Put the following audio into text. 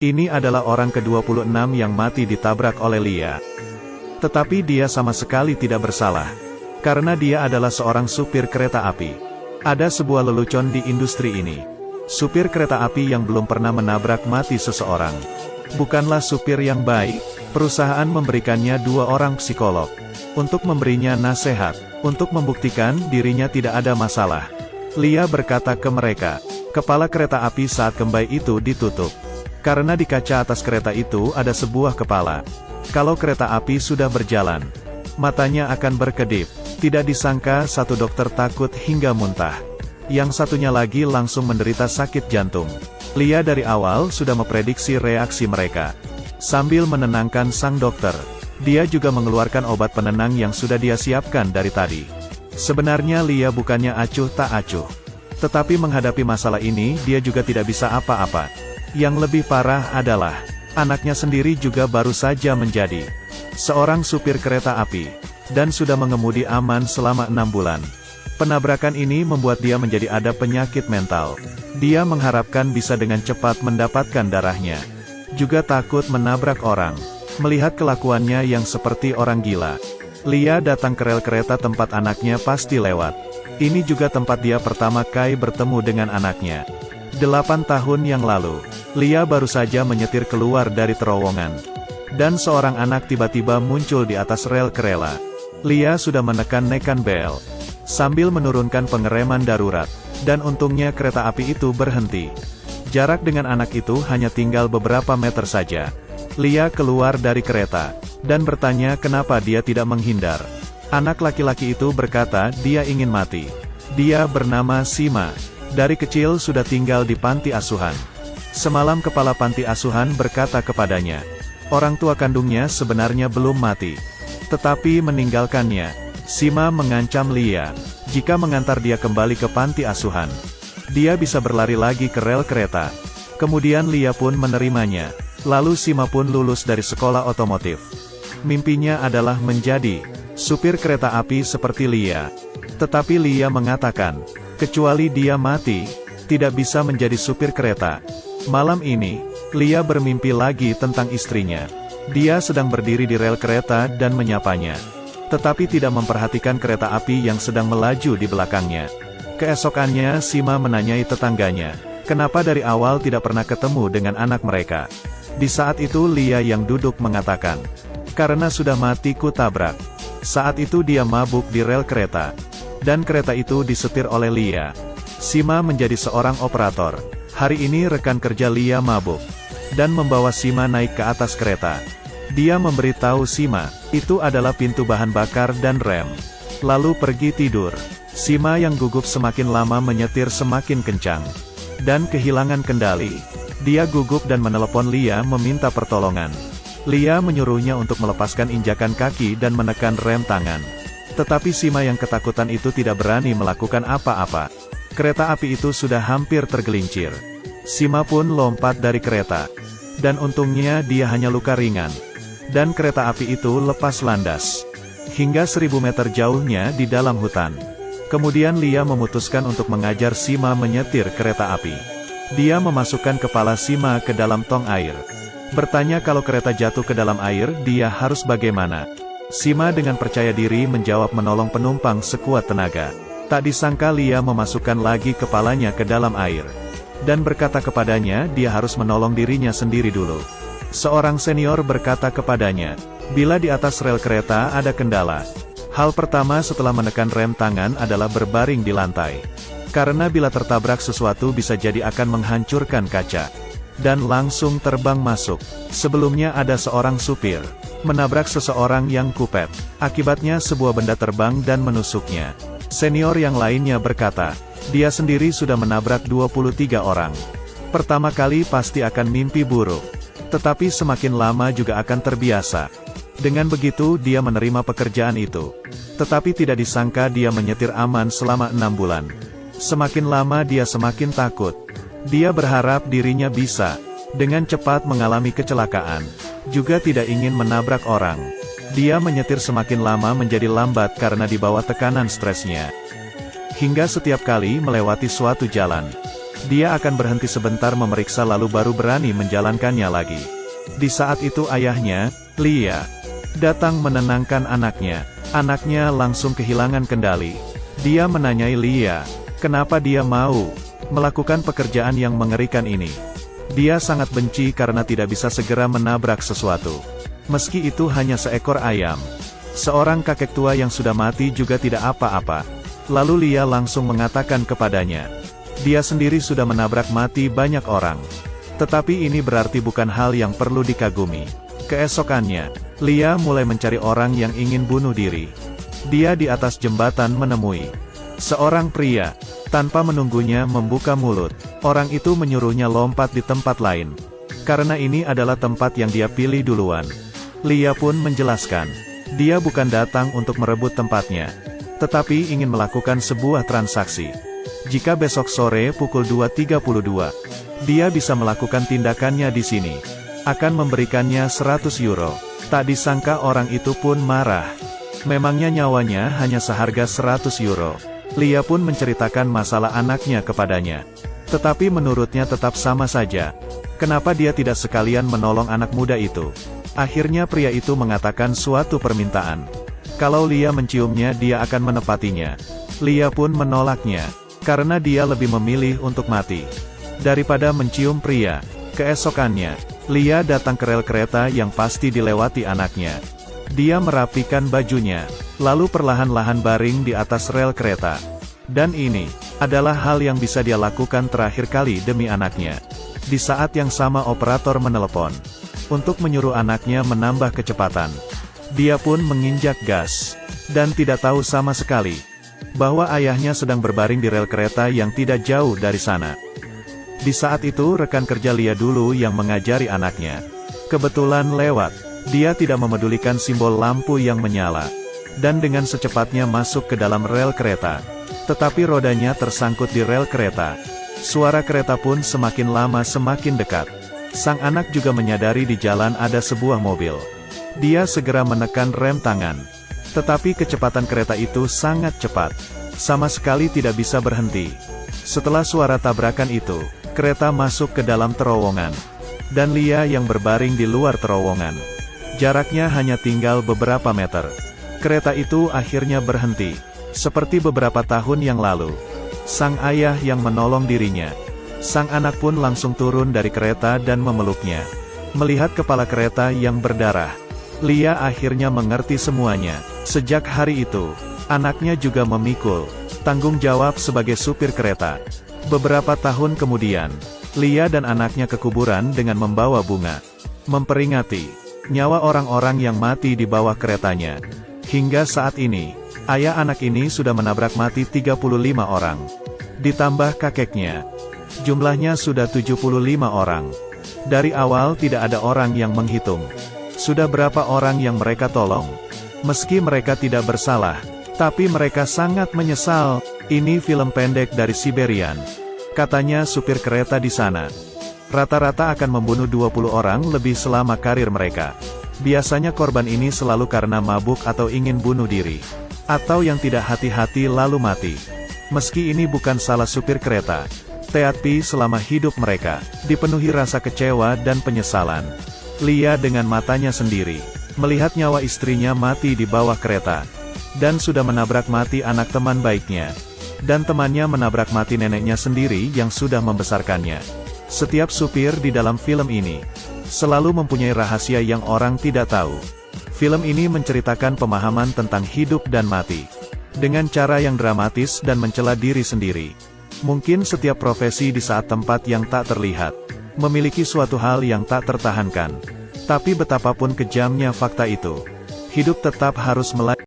Ini adalah orang ke-26 yang mati ditabrak oleh Lia. Tetapi dia sama sekali tidak bersalah. Karena dia adalah seorang supir kereta api. Ada sebuah lelucon di industri ini. Supir kereta api yang belum pernah menabrak mati seseorang. Bukanlah supir yang baik. Perusahaan memberikannya 2 orang psikolog. Untuk memberinya nasihat. Untuk membuktikan dirinya tidak ada masalah. Lia berkata ke mereka. Kepala kereta api saat kembai itu ditutup. Karena di kaca atas kereta itu ada sebuah kepala. Kalau kereta api sudah berjalan, matanya akan berkedip. Tidak disangka satu dokter takut hingga muntah. Yang satunya lagi langsung menderita sakit jantung. Lia dari awal sudah memprediksi reaksi mereka. Sambil menenangkan sang dokter, dia juga mengeluarkan obat penenang yang sudah dia siapkan dari tadi. Sebenarnya Lia bukannya acuh tak acuh. Tetapi menghadapi masalah ini dia juga tidak bisa apa-apa. Yang lebih parah adalah, anaknya sendiri juga baru saja menjadi seorang supir kereta api, dan sudah mengemudi aman selama 6 bulan. Penabrakan ini membuat dia menjadi ada penyakit mental. Dia mengharapkan bisa dengan cepat mendapatkan darahnya. Juga takut menabrak orang. Melihat kelakuannya yang seperti orang gila, Lia datang ke rel kereta tempat anaknya pasti lewat. Ini juga tempat dia pertama kali bertemu dengan anaknya. 8 tahun yang lalu, Lia baru saja menyetir keluar dari terowongan. Dan seorang anak tiba-tiba muncul di atas rel kereta. Lia sudah menekan bel, sambil menurunkan pengereman darurat. Dan untungnya kereta api itu berhenti. Jarak dengan anak itu hanya tinggal beberapa meter saja. Lia keluar dari kereta, dan bertanya kenapa dia tidak menghindar. Anak laki-laki itu berkata dia ingin mati. Dia bernama Sima. Dari kecil sudah tinggal di panti asuhan. Semalam kepala panti asuhan berkata kepadanya, orang tua kandungnya sebenarnya belum mati, tetapi meninggalkannya. Sima mengancam Lia, jika mengantar dia kembali ke panti asuhan, dia bisa berlari lagi ke rel kereta. Kemudian Lia pun menerimanya. Lalu Sima pun lulus dari sekolah otomotif. Mimpinya adalah menjadi supir kereta api seperti Lia. Tetapi Lia mengatakan, kecuali dia mati, tidak bisa menjadi supir kereta. Malam ini, Lia bermimpi lagi tentang istrinya. Dia sedang berdiri di rel kereta dan menyapanya. Tetapi tidak memperhatikan kereta api yang sedang melaju di belakangnya. Keesokannya Sima menanyai tetangganya, kenapa dari awal tidak pernah ketemu dengan anak mereka. Di saat itu Lia yang duduk mengatakan, karena sudah mati ku tabrak. Saat itu dia mabuk di rel kereta. Dan kereta itu disetir oleh Lia. Sima menjadi seorang operator. Hari ini rekan kerja Lia mabuk. Dan membawa Sima naik ke atas kereta. Dia memberitahu Sima, itu adalah pintu bahan bakar dan rem. Lalu pergi tidur. Sima yang gugup semakin lama menyetir semakin kencang. Dan kehilangan kendali. Dia gugup dan menelepon Lia meminta pertolongan. Lia menyuruhnya untuk melepaskan injakan kaki dan menekan rem tangan. Tetapi Sima yang ketakutan itu tidak berani melakukan apa-apa. Kereta api itu sudah hampir tergelincir. Sima pun lompat dari kereta. Dan untungnya dia hanya luka ringan. Dan kereta api itu lepas landas. Hingga 1000 meter jauhnya di dalam hutan. Kemudian Lia memutuskan untuk mengajar Sima menyetir kereta api. Dia memasukkan kepala Sima ke dalam tong air. Bertanya kalau kereta jatuh ke dalam air, dia harus bagaimana. Sima dengan percaya diri menjawab menolong penumpang sekuat tenaga. Tak disangka Lia memasukkan lagi kepalanya ke dalam air. Dan berkata kepadanya dia harus menolong dirinya sendiri dulu. Seorang senior berkata kepadanya, bila di atas rel kereta ada kendala, hal pertama setelah menekan rem tangan adalah berbaring di lantai. Karena bila tertabrak sesuatu bisa jadi akan menghancurkan kaca. Dan langsung terbang masuk. Sebelumnya ada seorang supir menabrak seseorang yang kupet. Akibatnya sebuah benda terbang dan menusuknya. Senior yang lainnya berkata, dia sendiri sudah menabrak 23 orang. Pertama kali pasti akan mimpi buruk. Tetapi semakin lama juga akan terbiasa. Dengan begitu dia menerima pekerjaan itu. Tetapi tidak disangka dia menyetir aman selama 6 bulan. Semakin lama dia semakin takut. Dia berharap dirinya bisa dengan cepat mengalami kecelakaan. Juga tidak ingin menabrak orang. Dia menyetir semakin lama menjadi lambat karena di bawah tekanan stresnya. Hingga setiap kali melewati suatu jalan, Dia akan berhenti sebentar memeriksa lalu baru berani menjalankannya lagi. Di saat itu ayahnya, Lia, datang menenangkan anaknya. Anaknya langsung kehilangan kendali. Dia menanyai Lia, kenapa dia mau melakukan pekerjaan yang mengerikan ini. Dia sangat benci karena tidak bisa segera menabrak sesuatu. Meski itu hanya seekor ayam. Seorang kakek tua yang sudah mati juga tidak apa-apa. Lalu Lia langsung mengatakan kepadanya, dia sendiri sudah menabrak mati banyak orang. Tetapi ini berarti bukan hal yang perlu dikagumi. Keesokannya, Lia mulai mencari orang yang ingin bunuh diri. Dia di atas jembatan menemui seorang pria. Tanpa menunggunya membuka mulut, orang itu menyuruhnya lompat di tempat lain. Karena ini adalah tempat yang dia pilih duluan. Lia pun menjelaskan, dia bukan datang untuk merebut tempatnya, tetapi ingin melakukan sebuah transaksi. Jika besok sore pukul 2.32, dia bisa melakukan tindakannya di sini, akan memberikannya 100 euro. Tak disangka orang itu pun marah. Memangnya nyawanya hanya seharga 100 euro. Lia pun menceritakan masalah anaknya kepadanya. Tetapi menurutnya tetap sama saja. Kenapa dia tidak sekalian menolong anak muda itu? Akhirnya pria itu mengatakan suatu permintaan. Kalau Lia menciumnya dia akan menepatinya. Lia pun menolaknya, karena dia lebih memilih untuk mati daripada mencium pria. Keesokannya, Lia datang ke rel kereta yang pasti dilewati anaknya. Dia merapikan bajunya, lalu perlahan-lahan baring di atas rel kereta. Dan ini adalah hal yang bisa dia lakukan terakhir kali demi anaknya. Di saat yang sama operator menelepon untuk menyuruh anaknya menambah kecepatan. Dia pun menginjak gas, dan tidak tahu sama sekali bahwa ayahnya sedang berbaring di rel kereta yang tidak jauh dari sana. Di saat itu rekan kerja Lia dulu yang mengajari anaknya. Kebetulan lewat. Dia tidak memedulikan simbol lampu yang menyala, dan dengan secepatnya masuk ke dalam rel kereta. Tetapi rodanya tersangkut di rel kereta. Suara kereta pun semakin lama semakin dekat. Sang anak juga menyadari di jalan ada sebuah mobil. Dia segera menekan rem tangan. Tetapi kecepatan kereta itu sangat cepat. Sama sekali tidak bisa berhenti. Setelah suara tabrakan itu, kereta masuk ke dalam terowongan. Dan Lia yang berbaring di luar terowongan. Jaraknya hanya tinggal beberapa meter. Kereta itu akhirnya berhenti. Seperti beberapa tahun yang lalu. Sang ayah yang menolong dirinya. Sang anak pun langsung turun dari kereta dan memeluknya. Melihat kepala kereta yang berdarah, Lia akhirnya mengerti semuanya. Sejak hari itu, anaknya juga memikul tanggung jawab sebagai supir kereta. Beberapa tahun kemudian, Lia dan anaknya ke kuburan dengan membawa bunga, memperingati nyawa orang-orang yang mati di bawah keretanya. Hingga saat ini, ayah anak ini sudah menabrak mati 35 orang. Ditambah kakeknya, jumlahnya sudah 75 orang. Dari awal tidak ada orang yang menghitung sudah berapa orang yang mereka tolong. Meski mereka tidak bersalah, tapi mereka sangat menyesal. Ini film pendek dari Siberian. Katanya supir kereta di sana rata-rata akan membunuh 20 orang lebih selama karir mereka. Biasanya korban ini selalu karena mabuk atau ingin bunuh diri. Atau yang tidak hati-hati lalu mati. Meski ini bukan salah supir kereta, tetapi selama hidup mereka dipenuhi rasa kecewa dan penyesalan. Lia dengan matanya sendiri melihat nyawa istrinya mati di bawah kereta. Dan sudah menabrak mati anak teman baiknya. Dan temannya menabrak mati neneknya sendiri yang sudah membesarkannya. Setiap supir di dalam film ini selalu mempunyai rahasia yang orang tidak tahu. Film ini menceritakan pemahaman tentang hidup dan mati dengan cara yang dramatis dan mencela diri sendiri. Mungkin setiap profesi di saat tempat yang tak terlihat memiliki suatu hal yang tak tertahankan. Tapi betapapun kejamnya fakta itu, hidup tetap harus melanjutkan.